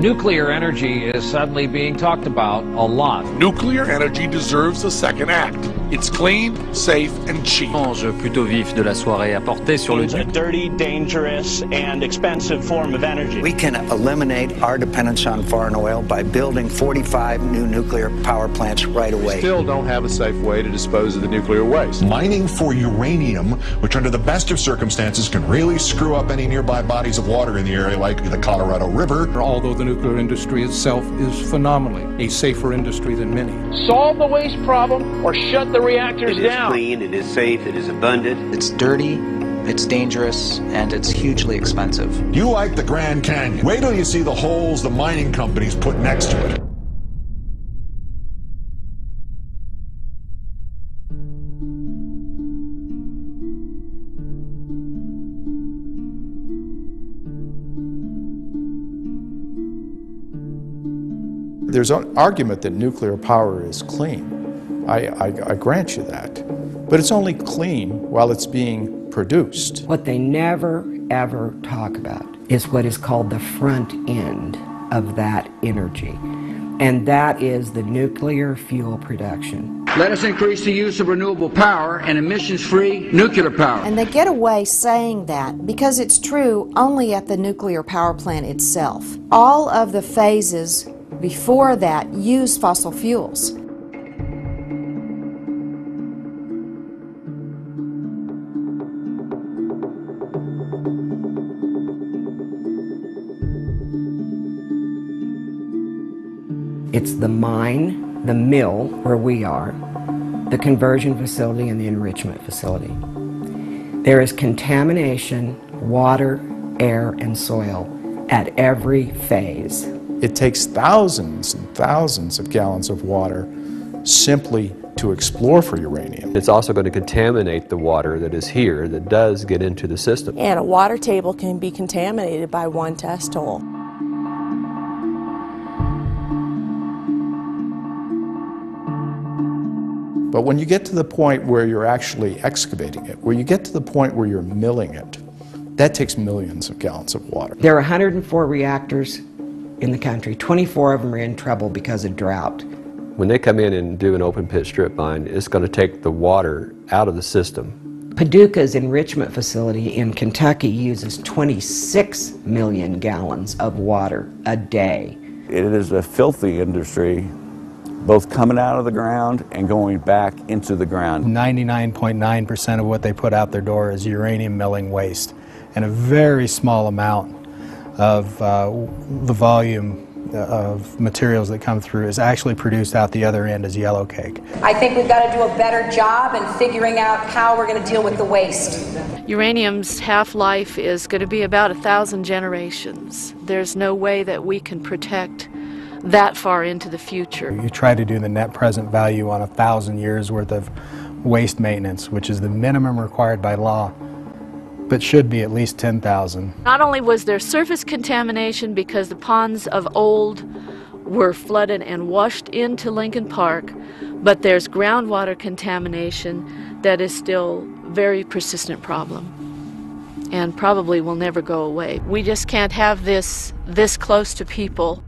Nuclear energy is suddenly being talked about a lot. Nuclear energy deserves a second act. It's clean, safe, and cheap. L'enjeu plutôt vif de la soirée a porté sur le It's a dirty, dangerous, and expensive form of energy. We can eliminate our dependence on foreign oil by building 45 new nuclear power plants right away. We still don't have a safe way to dispose of the nuclear waste. Mining for uranium, which under the best of circumstances can really screw up any nearby bodies of water in the area like the Colorado River. Although the nuclear industry itself is phenomenally a safer industry than many. Solve the waste problem or shut the reactors down. It is clean, it is safe, it is abundant. It's dirty, it's dangerous, and it's hugely expensive. You like the Grand Canyon. Wait till you see the holes the mining companies put next to it. There's an argument that nuclear power is clean. I grant you that. But it's only clean while it's being produced. What they never, ever talk about is what is called the front end of that energy. And that is the nuclear fuel production. Let us increase the use of renewable power and emissions-free nuclear power. And they get away saying that because it's true only at the nuclear power plant itself. All of the phases before that use fossil fuels. It's the mine, the mill where we are, the conversion facility, and the enrichment facility. There is contamination, water, air, and soil at every phase. It takes thousands and thousands of gallons of water simply to explore for uranium. It's also going to contaminate the water that is here that does get into the system. And a water table can be contaminated by one test hole. But when you get to the point where you're actually excavating it, where you get to the point where you're milling it, that takes millions of gallons of water. There are 104 reactors in the country. 24 of them are in trouble because of drought. When they come in and do an open pit strip mine, it's going to take the water out of the system. Paducah's enrichment facility in Kentucky uses 26 million gallons of water a day. It is a filthy industry, both coming out of the ground and going back into the ground. 99.9% of what they put out their door is uranium milling waste, and a very small amount of the volume of materials that come through is actually produced out the other end as yellowcake. I think we've got to do a better job in figuring out how we're going to deal with the waste. Uranium's half-life is going to be about 1,000 generations. There's no way that we can protect that far into the future. You try to do the net present value on 1,000 years worth of waste maintenance, which is the minimum required by law, but should be at least 10,000. Not only was there surface contamination because the ponds of old were flooded and washed into Lincoln Park, but there's groundwater contamination that is still a very persistent problem and probably will never go away. We just can't have this close to people.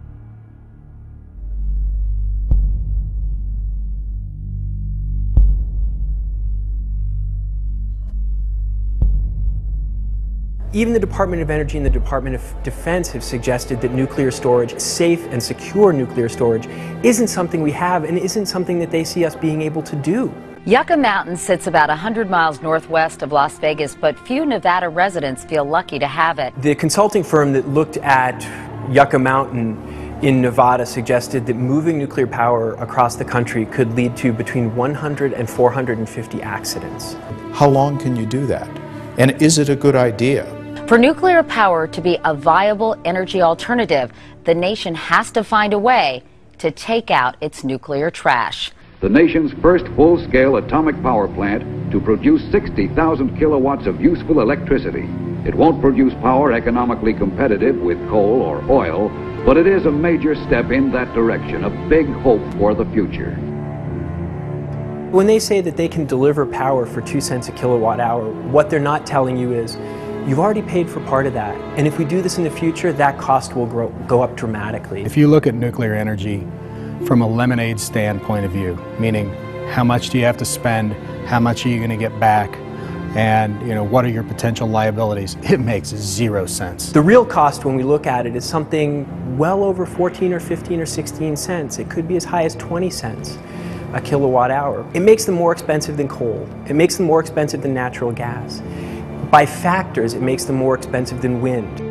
Even the Department of Energy and the Department of Defense have suggested that nuclear storage, safe and secure nuclear storage, isn't something we have and isn't something that they see us being able to do. Yucca Mountain sits about 100 miles northwest of Las Vegas, but few Nevada residents feel lucky to have it. The consulting firm that looked at Yucca Mountain in Nevada suggested that moving nuclear power across the country could lead to between 100 and 450 accidents. How long can you do that? And is it a good idea? For nuclear power to be a viable energy alternative, the nation has to find a way to take out its nuclear trash. The nation's first full-scale atomic power plant to produce 60,000 kilowatts of useful electricity. It won't produce power economically competitive with coal or oil, but it is a major step in that direction, a big hope for the future. When they say that they can deliver power for 2 cents a kilowatt hour, what they're not telling you is you've already paid for part of that. And if we do this in the future, that cost will go up dramatically. If you look at nuclear energy from a lemonade stand point of view, meaning how much do you have to spend, how much are you going to get back, and what are your potential liabilities, it makes 0 sense. The real cost when we look at it is something well over 14 or 15 or 16 cents. It could be as high as 20 cents a kilowatt hour. It makes them more expensive than coal. It makes them more expensive than natural gas. By factors, it makes them more expensive than wind.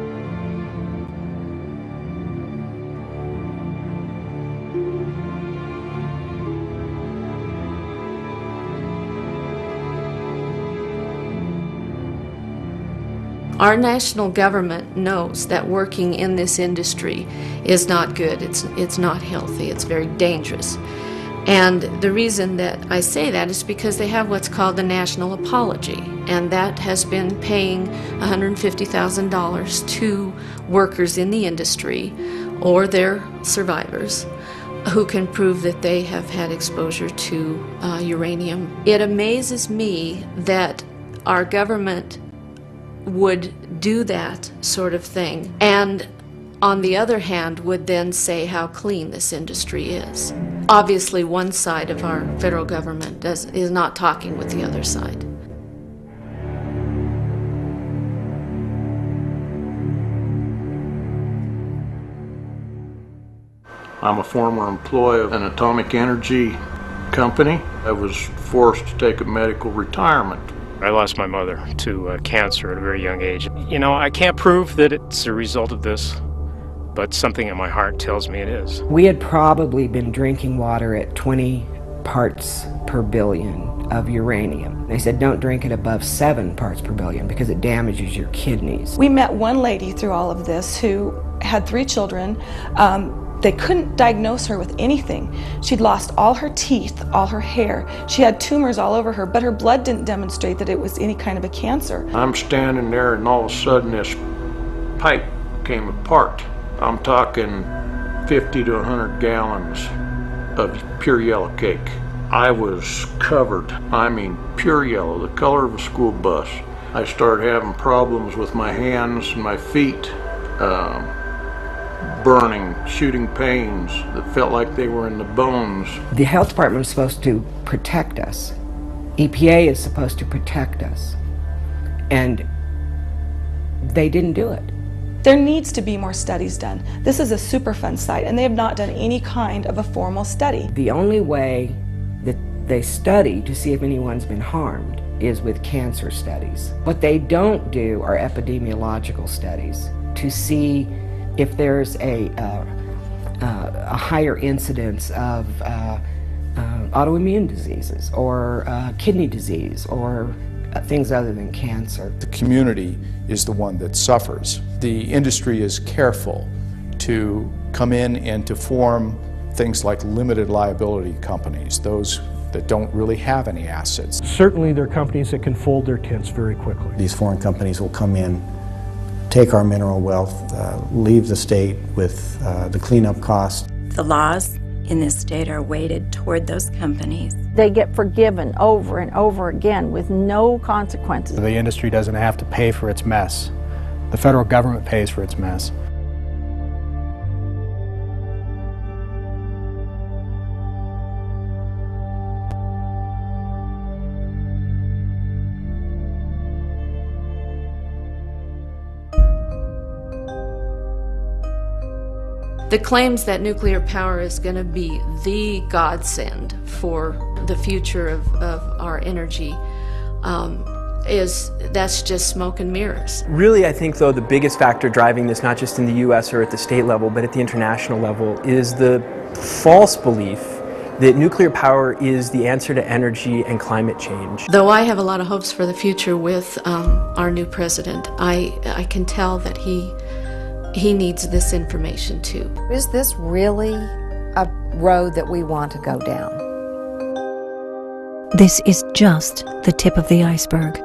Our national government knows that working in this industry is not good. It's not healthy. It's very dangerous. And the reason that I say that is because they have what's called the national apology, and that has been paying $150,000 to workers in the industry or their survivors who can prove that they have had exposure to uranium. It amazes me that our government would do that sort of thing, and on the other hand would then say how clean this industry is. Obviously, one side of our federal government is not talking with the other side. I'm a former employee of an atomic energy company. I was forced to take a medical retirement. I lost my mother to cancer at a very young age. I can't prove that it's a result of this, but something in my heart tells me it is. We had probably been drinking water at 20 parts per billion of uranium. They said don't drink it above 7 parts per billion because it damages your kidneys. We met one lady through all of this who had 3 children. They couldn't diagnose her with anything. She'd lost all her teeth, all her hair. She had tumors all over her, but her blood didn't demonstrate that it was any kind of a cancer. I'm standing there and all of a sudden this pipe came apart. I'm talking 50 to 100 gallons of pure yellow cake. I was covered, I mean pure yellow, the color of a school bus. I started having problems with my hands and my feet. Burning, shooting pains that felt like they were in the bones. The health department is supposed to protect us. EPA is supposed to protect us. And they didn't do it. There needs to be more studies done. This is a Superfund site, and they have not done any kind of a formal study. The only way that they study to see if anyone's been harmed is with cancer studies. What they don't do are epidemiological studies to see if there's a higher incidence of autoimmune diseases or kidney disease or things other than cancer. The community is the one that suffers. The industry is careful to come in and to form things like limited liability companies, those that don't really have any assets. Certainly there are companies that can fold their tents very quickly. These foreign companies will come in, take our mineral wealth, leave the state with the cleanup costs. The laws in this state are weighted toward those companies. They get forgiven over and over again with no consequences. The industry doesn't have to pay for its mess. The federal government pays for its mess. The claims that nuclear power is going to be the godsend for the future of our energy that's just smoke and mirrors. Really, I think, though, the biggest factor driving this, not just in the U.S. or at the state level, but at the international level, is the false belief that nuclear power is the answer to energy and climate change. Though I have a lot of hopes for the future with our new president, I can tell that he needs this information too. Is this really a road that we want to go down? This is just the tip of the iceberg.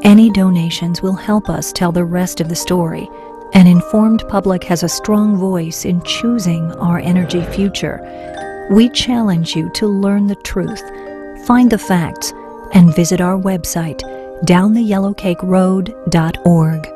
Any donations will help us tell the rest of the story. An informed public has a strong voice in choosing our energy future. We challenge you to learn the truth, find the facts, and visit our website, downtheyellowcakeroad.org.